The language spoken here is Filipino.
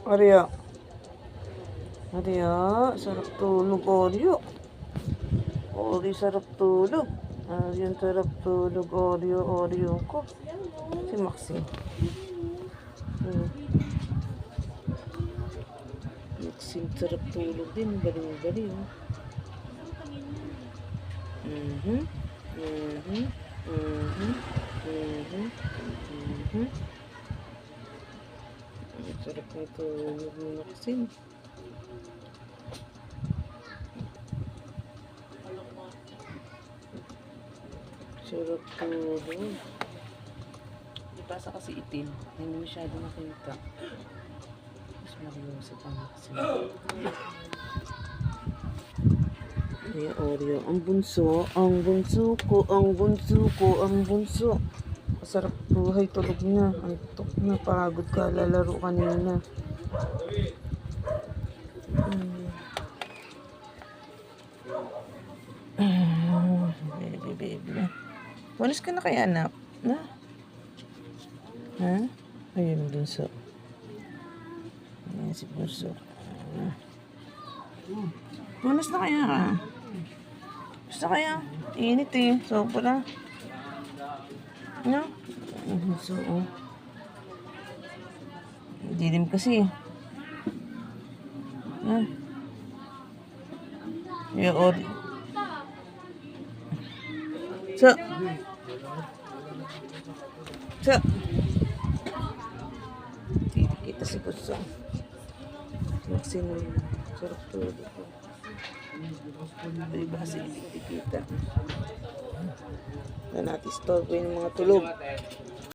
Arya. Arya, sarap tulog, Oreo. Oreo, sarap tulog. Aryan, sarap tulog, Oreo, Oreo ko. Si Maxine. Maxine, sarap tulog din. Galing-galing. Sarap na tulog ni Maxine. Sarap tulog. Ipasa kasi itim. Hindi masyado makita. Mas mariyosa pa Maxine. Ay, Oreo. Ang bunso ko, ang bunso ko, ang bunso. Masarap buhay, tulog na. Antok na, pagod ka, lalaro kanina. Baby, baby. Walis ka na kaya, anak? Na? Ha? Ayun, bunso. Ayan si bunso. Walis na kaya ka? Gusto kaya? Init eh. Sobra. No? So, dilim kasi. Yeah, so, kita si Gusto. Maxine, sarap tulog ko. Diba kasi hindi kita. Na natin store ko yung mga tulog.